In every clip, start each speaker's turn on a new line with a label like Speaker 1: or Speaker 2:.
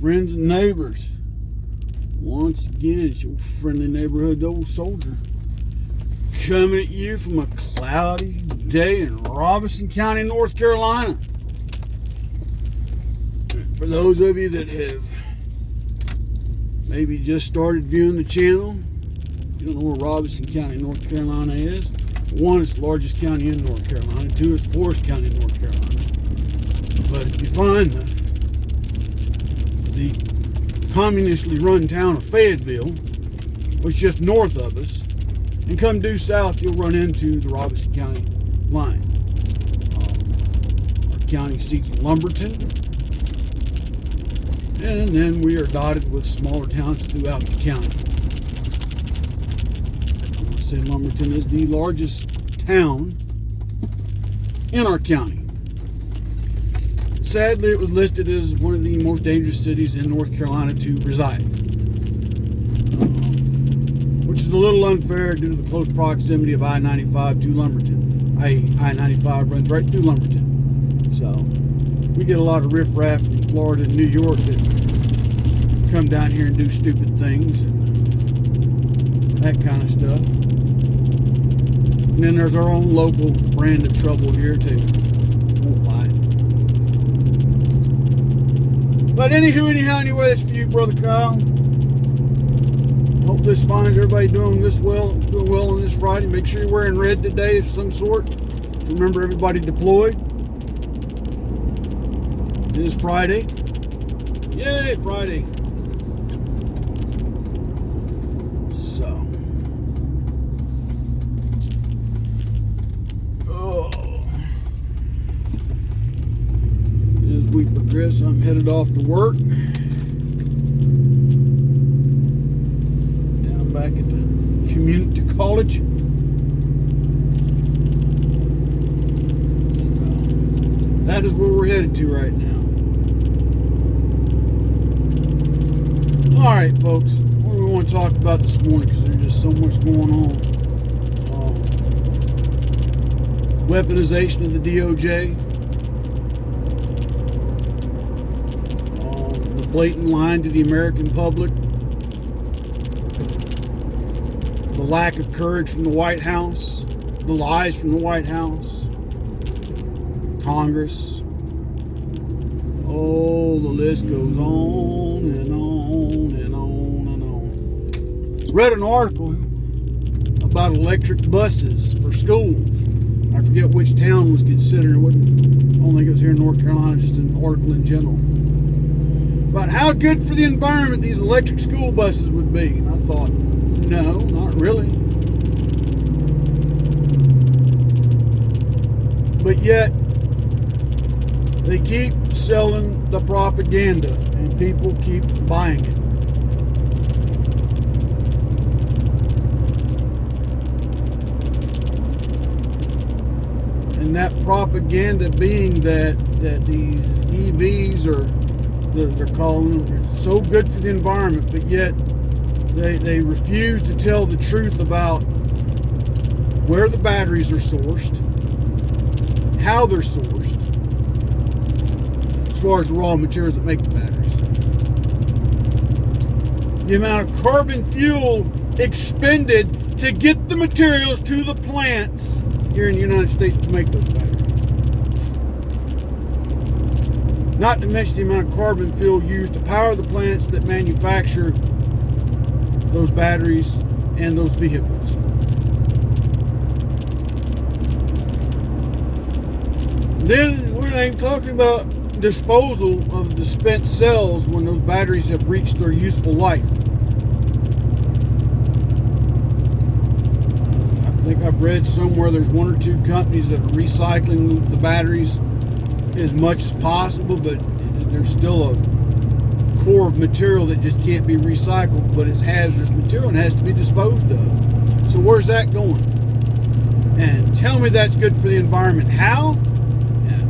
Speaker 1: friends and neighbors. Once again, it's your friendly neighborhood old soldier coming at you from a cloudy day in Robeson County, North Carolina. For those of you that have maybe just started viewing the channel, you don't know where Robeson County, North Carolina is. One, it's the largest county in North Carolina. Two, it's the poorest county in North Carolina. But if you find the communistly run town of Fayetteville, which is just north of us, and come due south, you'll run into the Robeson County line. Our county seat's in Lumberton, and then we are dotted with smaller towns throughout the county. I want to say Lumberton is the largest town in our county. Sadly, it was listed as one of the most dangerous cities in North Carolina to reside, which is a little unfair due to the close proximity of I-95 to Lumberton. I-95 runs right through Lumberton. So we get a lot of riffraff from Florida and New York that come down here and do stupid things and that kind of stuff. And then there's our own local brand of trouble here too. Won't lie. But anyway, that's for you, Brother Kyle. Hope this finds everybody doing well on this Friday. Make sure you're wearing red today of some sort. Remember, everybody deployed. It is Friday. Yay, Friday. So. As we progress, I'm headed off to work. Down back at the community college. That is where we're headed to right now. Alright, folks. What do we want to talk about this morning? Because there's just so much going on. Weaponization of the DOJ. The blatant lying to the American public. The lack of courage from the White House. The lies from the White House. Congress. Oh, the list goes on and on and on and on. Read an article about electric buses for schools. I forget which town was considered. I don't think it was here in North Carolina, just an article in general. About how good for the environment these electric school buses would be. And I thought, no, not really. But yet, they keep selling the propaganda and people keep buying it. And that propaganda being that these EVs are, they're calling them, so good for the environment, but yet they refuse to tell the truth about where the batteries are sourced, how they're sourced, as far as the raw materials that make the batteries, the amount of carbon fuel expended to get the materials to the plants here in the United States to make those batteries. Not to mention the amount of carbon fuel used to power the plants that manufacture those batteries and those vehicles. Then we're not even talking about disposal of the spent cells when those batteries have reached their useful life. I think I've read somewhere there's one or two companies that are recycling the batteries as much as possible, but there's still a core of material that just can't be recycled, but it's hazardous material and has to be disposed of. So where's that going? And tell me that's good for the environment. How? Yeah.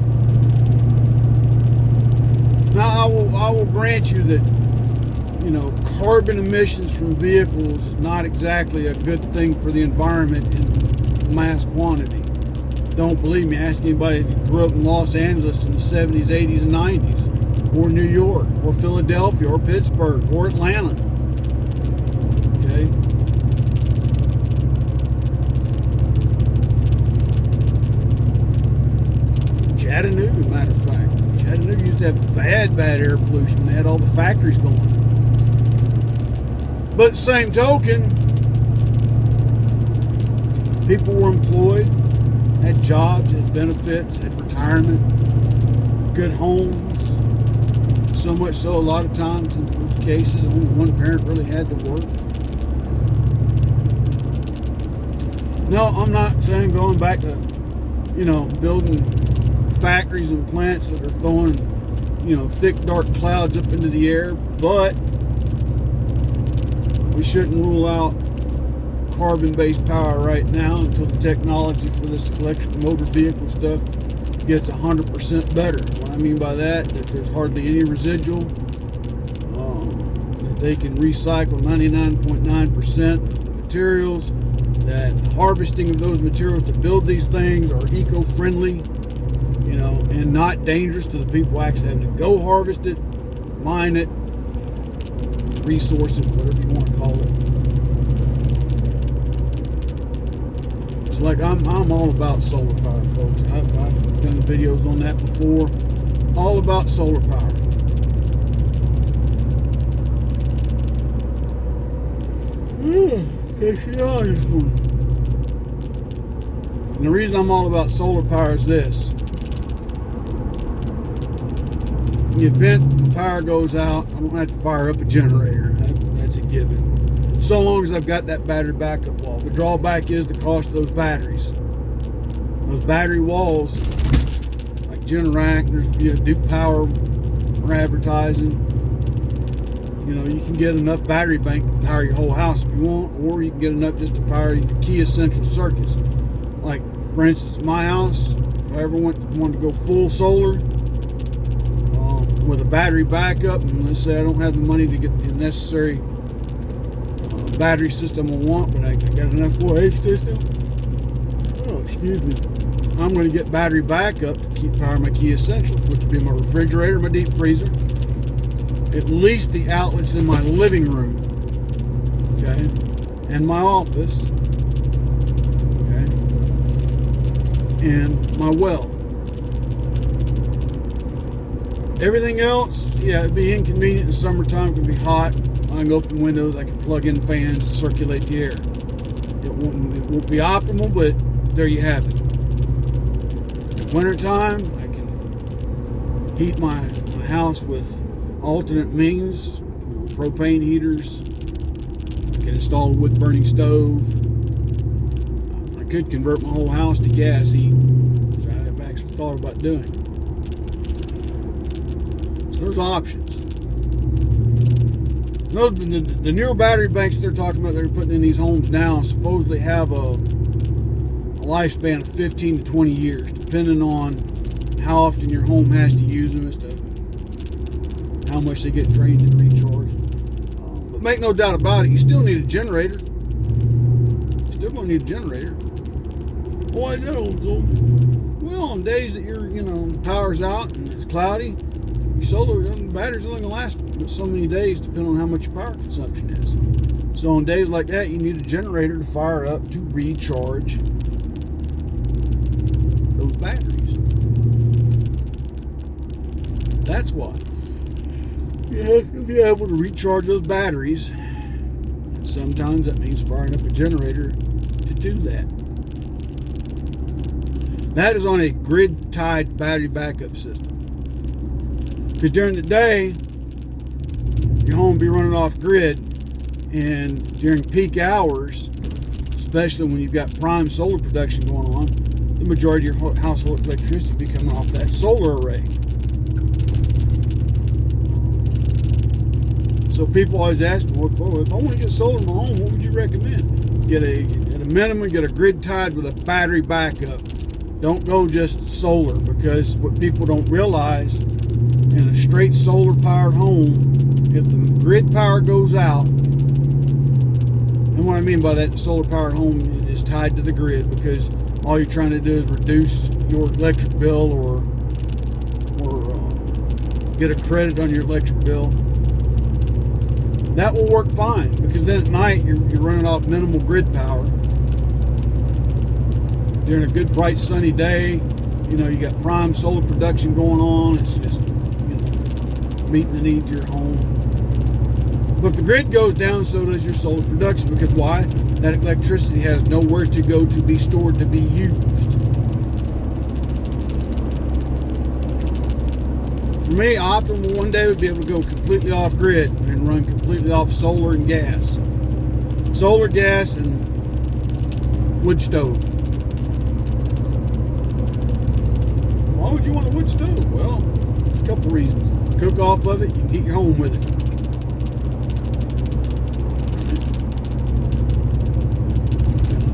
Speaker 1: Now I will grant you that, you know, carbon emissions from vehicles is not exactly a good thing for the environment in mass quantity. Don't believe me, ask anybody who grew up in Los Angeles in the 70s, 80s, and 90s. or New York, or Philadelphia, or Pittsburgh, or Atlanta. Okay? Chattanooga, matter of fact. Chattanooga used to have bad air pollution when they had all the factories going. But same token, people were employed, had jobs, had benefits, had retirement, good homes. So much so, a lot of times in most cases, only one parent really had to work. No, I'm not saying going back to, building factories and plants that are throwing, thick, dark clouds up into the air, but we shouldn't rule out carbon-based power right now until the technology for this electric motor vehicle stuff gets 100% better. What I mean by that there's hardly any residual, that they can recycle 99.9% of the materials, that the harvesting of those materials to build these things are eco-friendly, and not dangerous to the people actually having to go harvest it, mine it, resource it, whatever you want to call it. So like I'm all about solar power, folks. I've done videos on that before. All about solar power. And the reason I'm all about solar power is this. In the event the power goes out, I don't have to fire up a generator. That's a given. So long as I've got that battery backup wall. The drawback is the cost of those batteries. Those battery walls, like Generac, there's Duke Power for advertising. You can get enough battery bank to power your whole house if you want, or you can get enough just to power your key essential circuits. Like, for instance, my house, if I ever wanted to go full solar, with a battery backup, and let's say I don't have the money to get the necessary battery system I want, but I got enough for a system. Oh, excuse me. I'm going to get battery backup to keep power my key essentials, which would be my refrigerator, my deep freezer, at least the outlets in my living room, okay, and my office, okay, and my well. Everything else, yeah, it'd be inconvenient in summertime. It can be hot. I can open windows. I can plug in fans to circulate the air. It won't be optimal, but there you have it. In wintertime, I can heat my house with alternate means, propane heaters. I can install a wood-burning stove. I could convert my whole house to gas heat, which I've actually thought about doing. There's options. The newer battery banks they're talking about, they're putting in these homes now, supposedly have a lifespan of 15 to 20 years, depending on how often your home has to use them as to how much they get drained and recharged. But make no doubt about it, you still need a generator. You're still going to need a generator. Why is that, old soldier? Well, on days that power's out and it's cloudy, solar batteries only gonna last so many days, depending on how much your power consumption is. So on days like that, you need a generator to fire up to recharge those batteries. That's why you have to be able to recharge those batteries. And sometimes that means firing up a generator to do that. That is on a grid-tied battery backup system. Because during the day, your home will be running off grid, and during peak hours, especially when you've got prime solar production going on, the majority of your household electricity will be coming off that solar array. So people always ask me, well, if I want to get solar in my home, what would you recommend? At a minimum, get a grid tied with a battery backup. Don't go just solar, because what people don't realize, in a straight solar powered home, if the grid power goes out, and what I mean by that, the solar powered home is tied to the grid, because all you're trying to do is reduce your electric bill or get a credit on your electric bill. That will work fine, because then at night you're running off minimal grid power. During a good bright sunny day, you got prime solar production going on. It's just, meeting the needs of your home. But if the grid goes down, so does your solar production. Because why? That electricity has nowhere to go to be stored, to be used. For me, optimal one day would be able to go completely off grid and run completely off solar and gas. Solar, gas, and wood stove. Why would you want a wood stove? Well, a couple reasons. Cook off of it, you can heat your home with it.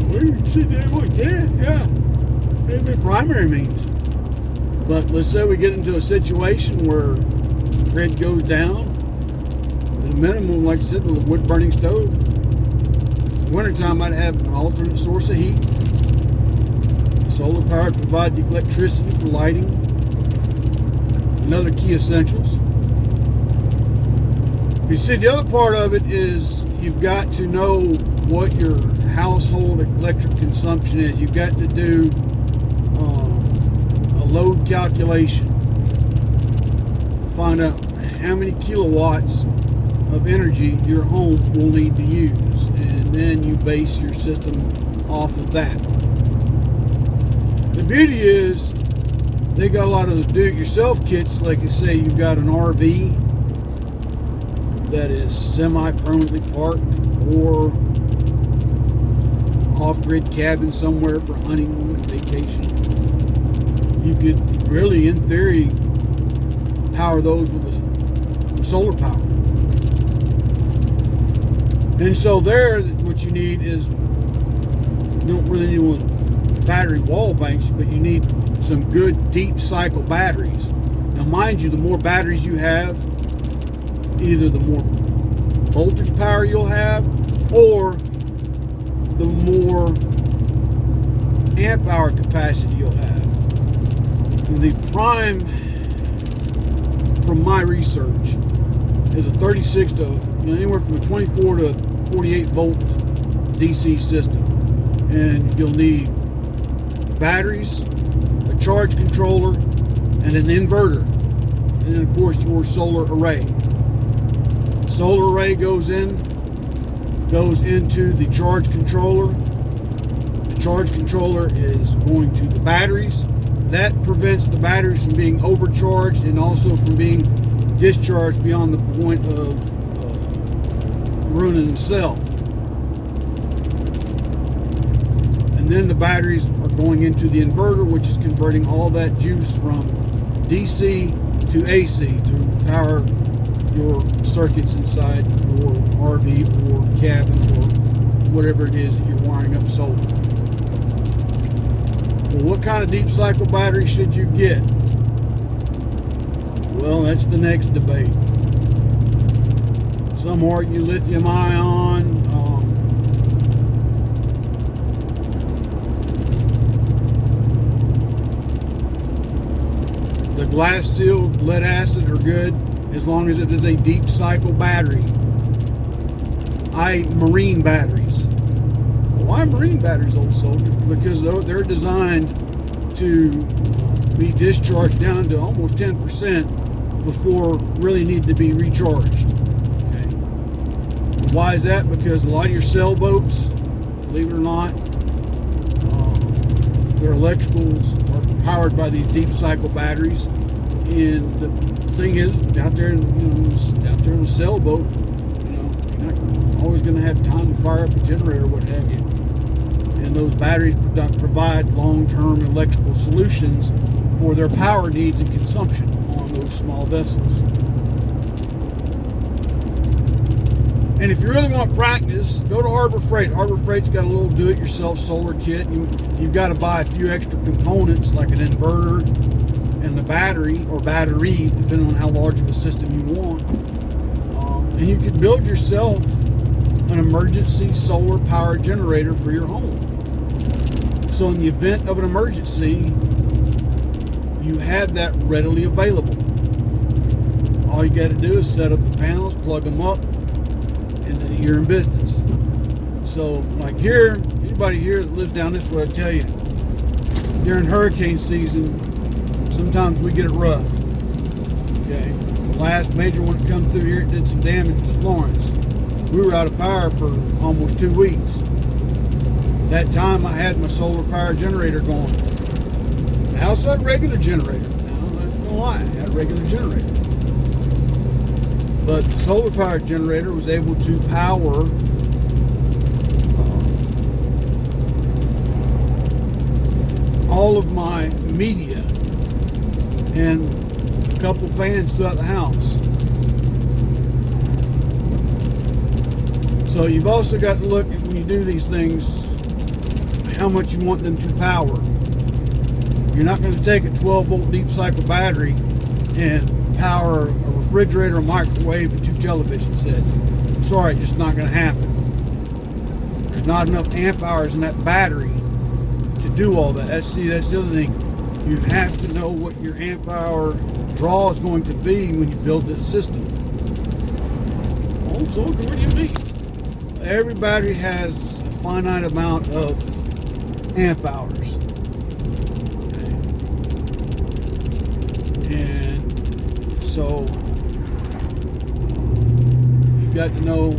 Speaker 1: Well, you can sit there and look, yeah. That'd be primary means. But let's say we get into a situation where the grid goes down. At a minimum, like I said, with a wood burning stove. In wintertime, I'd have an alternate source of heat. Solar power to provide the electricity for lighting and other key essentials. You see, the other part of it is you've got to know what your household electric consumption is. You've got to do a load calculation. Find out how many kilowatts of energy your home will need to use, and then you base your system off of that. The beauty is they got a lot of those do-it-yourself kits. Like you say, you've got an RV that is semi-permanently parked, or off-grid cabin somewhere for hunting, vacation. You could really, in theory, power those with solar power. And so there, what you need is, you don't really need one battery wall banks, but you need some good deep cycle batteries. Now mind you, the more batteries you have, either the more voltage power you'll have, or the more amp hour capacity you'll have. And the prime, from my research, is a 36 to anywhere from a 24 to 48 volt DC system. And you'll need batteries, a charge controller, and an inverter, and then of course your solar array. The solar array goes into the charge controller. The charge controller is going to the batteries. That prevents the batteries from being overcharged and also from being discharged beyond the point of ruining the cell. And then the batteries are going into the inverter, which is converting all that juice from DC to AC to power your circuits inside your RV or cabin or whatever it is that you're wiring up solar. Well, what kind of deep cycle battery should you get? Well, that's the next debate. Some argue lithium ion. The glass sealed lead acid are good as long as it is a deep cycle battery. Marine batteries. Why marine batteries, old soldier? Because they're designed to be discharged down to almost 10% before really need to be recharged. Okay. Why is that? Because a lot of your sailboats, believe it or not, their electricals are powered by these deep cycle batteries. And the thing is, out there in a sailboat, you're not always going to have time to fire up a generator or what have you. And those batteries provide long-term electrical solutions for their power needs and consumption on those small vessels. And if you really want practice, go to Harbor Freight. Harbor Freight's got a little do-it-yourself solar kit. You've got to buy a few extra components like an inverter and the battery or batteries, depending on how large of a system you want. And you can build yourself an emergency solar power generator for your home. So in the event of an emergency, you have that readily available. All you got to do is set up the panels, plug them up, and then you're in business. So, like here, anybody here that lives down this way will tell you, during hurricane season, sometimes we get it rough. Okay, the last major one that come through here that did some damage was Florence. We were out of power for almost 2 weeks. That time I had my solar power generator going. The house had a regular generator. Now, I'm not gonna lie, I had a regular generator. But the solar power generator was able to power all of my media and a couple fans throughout the house. So you've also got to look at, when you do these things, how much you want them to power. You're not going to take a 12-volt deep cycle battery and power a refrigerator, a microwave, and 2 television sets. I'm sorry, it's just not going to happen. There's not enough amp hours in that battery to do all that. That's the other thing. You have to know what your amp hour draw is going to be when you build this system. Also, what do you mean? Every battery has a finite amount of amp hours. Okay. And so you've got to know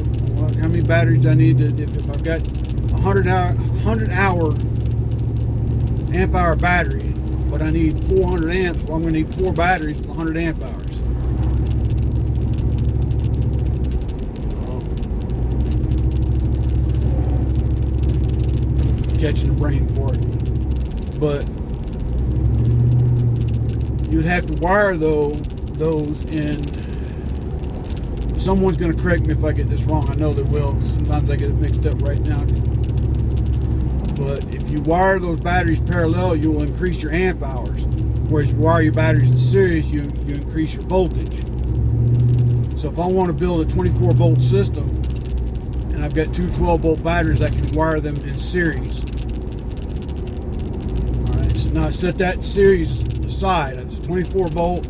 Speaker 1: how many batteries I need to, if I've got a 100 hour amp hour battery, but I need 400 amps, well, I'm going to need 4 batteries with 100 amp hours. Catching the brain for it. But you'd have to wire those in. Someone's going to correct me if I get this wrong. I know they will, because sometimes I get it mixed up right now. But if you wire those batteries parallel, you will increase your amp hours. Whereas if you wire your batteries in series, you increase your voltage. So if I want to build a 24-volt system, and I've got 2 12-volt batteries, I can wire them in series. Alright, so now I set that series aside. That's a 24-volt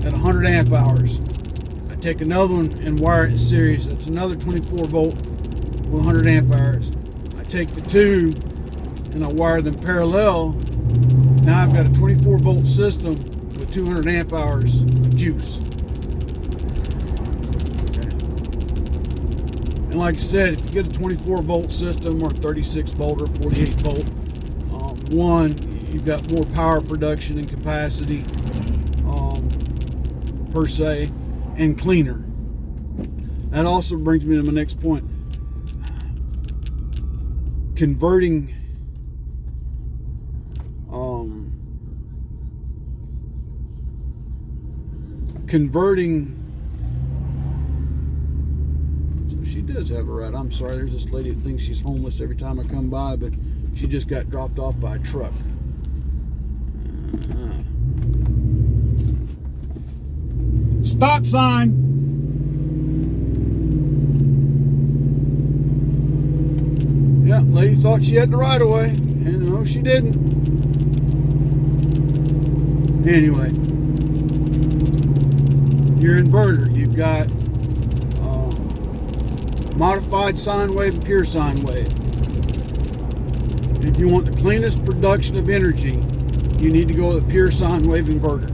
Speaker 1: at 100 amp hours. I take another one and wire it in series. That's another 24-volt with 100 amp hours. I take the 2 and I wire them parallel. Now I've got a 24-volt system with 200 amp hours of juice. And like I said, if you get a 24-volt system or 36-volt or 48-volt, one, you've got more power production and capacity per se, and cleaner. That also brings me to my next point. Converting she does have a right. I'm sorry, there's this lady that thinks she's homeless every time I come by, but she just got dropped off by a truck. Stop sign. Yeah, lady thought she had the right of way, and no, she didn't. Anyway, your inverter, you've got modified sine wave and pure sine wave. If you want the cleanest production of energy, you need to go with a pure sine wave inverter.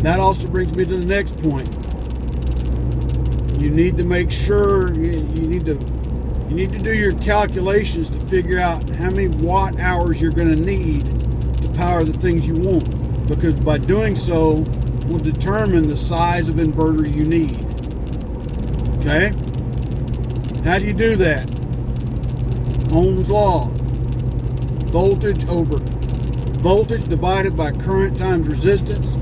Speaker 1: That also brings me to the next point. You need to make sure you need to do your calculations to figure out how many watt hours you're going to need to power the things you want, because by doing so will determine the size of inverter you need. Okay? How do you do that? Ohm's law. Voltage divided by current times resistance.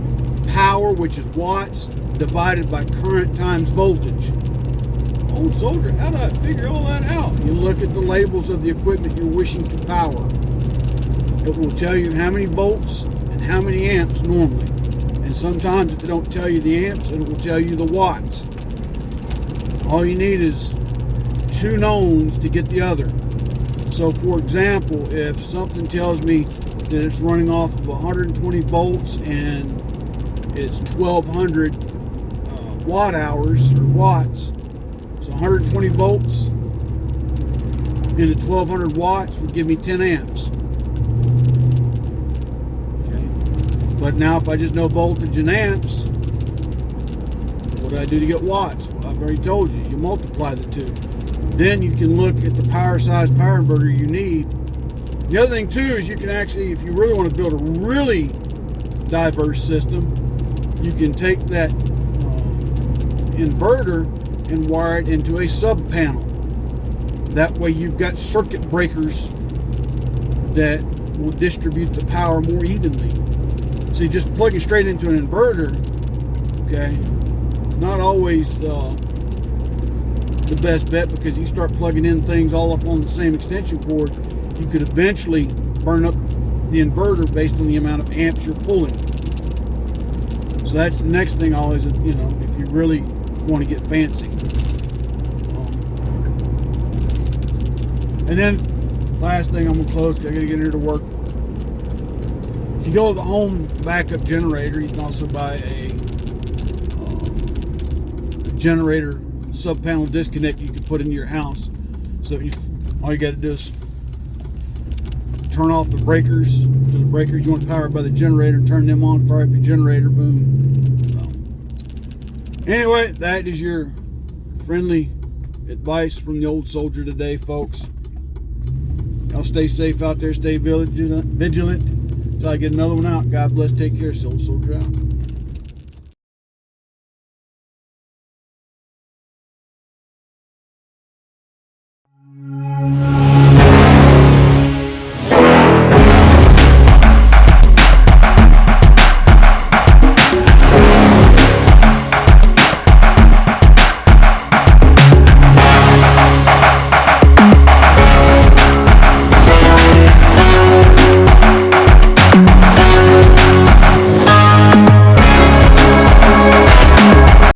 Speaker 1: Power, which is watts, divided by current times voltage. Old soldier, how do I figure all that out? You look at the labels of the equipment you're wishing to power. It will tell you how many volts and how many amps normally. And sometimes if it don't tell you the amps, it will tell you the watts. All you need is 2 knowns to get the other. So for example, if something tells me that it's running off of 120 volts and it's 1200 watt hours or watts. So 120 volts into 1200 watts would give me 10 amps. Okay. But now if I just know voltage and amps, what do I do to get watts? Well, I've already told you. You multiply the two. Then you can look at the power size power inverter you need. The other thing too is you can actually, if you really want to build a really diverse system, you can take that inverter and wire it into a sub panel. That way you've got circuit breakers that will distribute the power more evenly. See, just plugging straight into an inverter, okay, not always the best bet, because you start plugging in things all off on the same extension cord, you could eventually burn up the inverter based on the amount of amps you're pulling. So that's the next thing always, you know, if you really want to get fancy. And then last thing, I'm gonna close because I gotta get here to work. If you go to the home backup generator, you can also buy a generator sub-panel disconnect you can put into your house. So all you got to do is turn off the breakers. To the breakers you want powered by the generator, turn them on, fire up your generator, boom. So, anyway, that is your friendly advice from the old soldier today, folks. Y'all stay safe out there, stay vigilant. Until I get another one out. God bless, take care, old soldier out.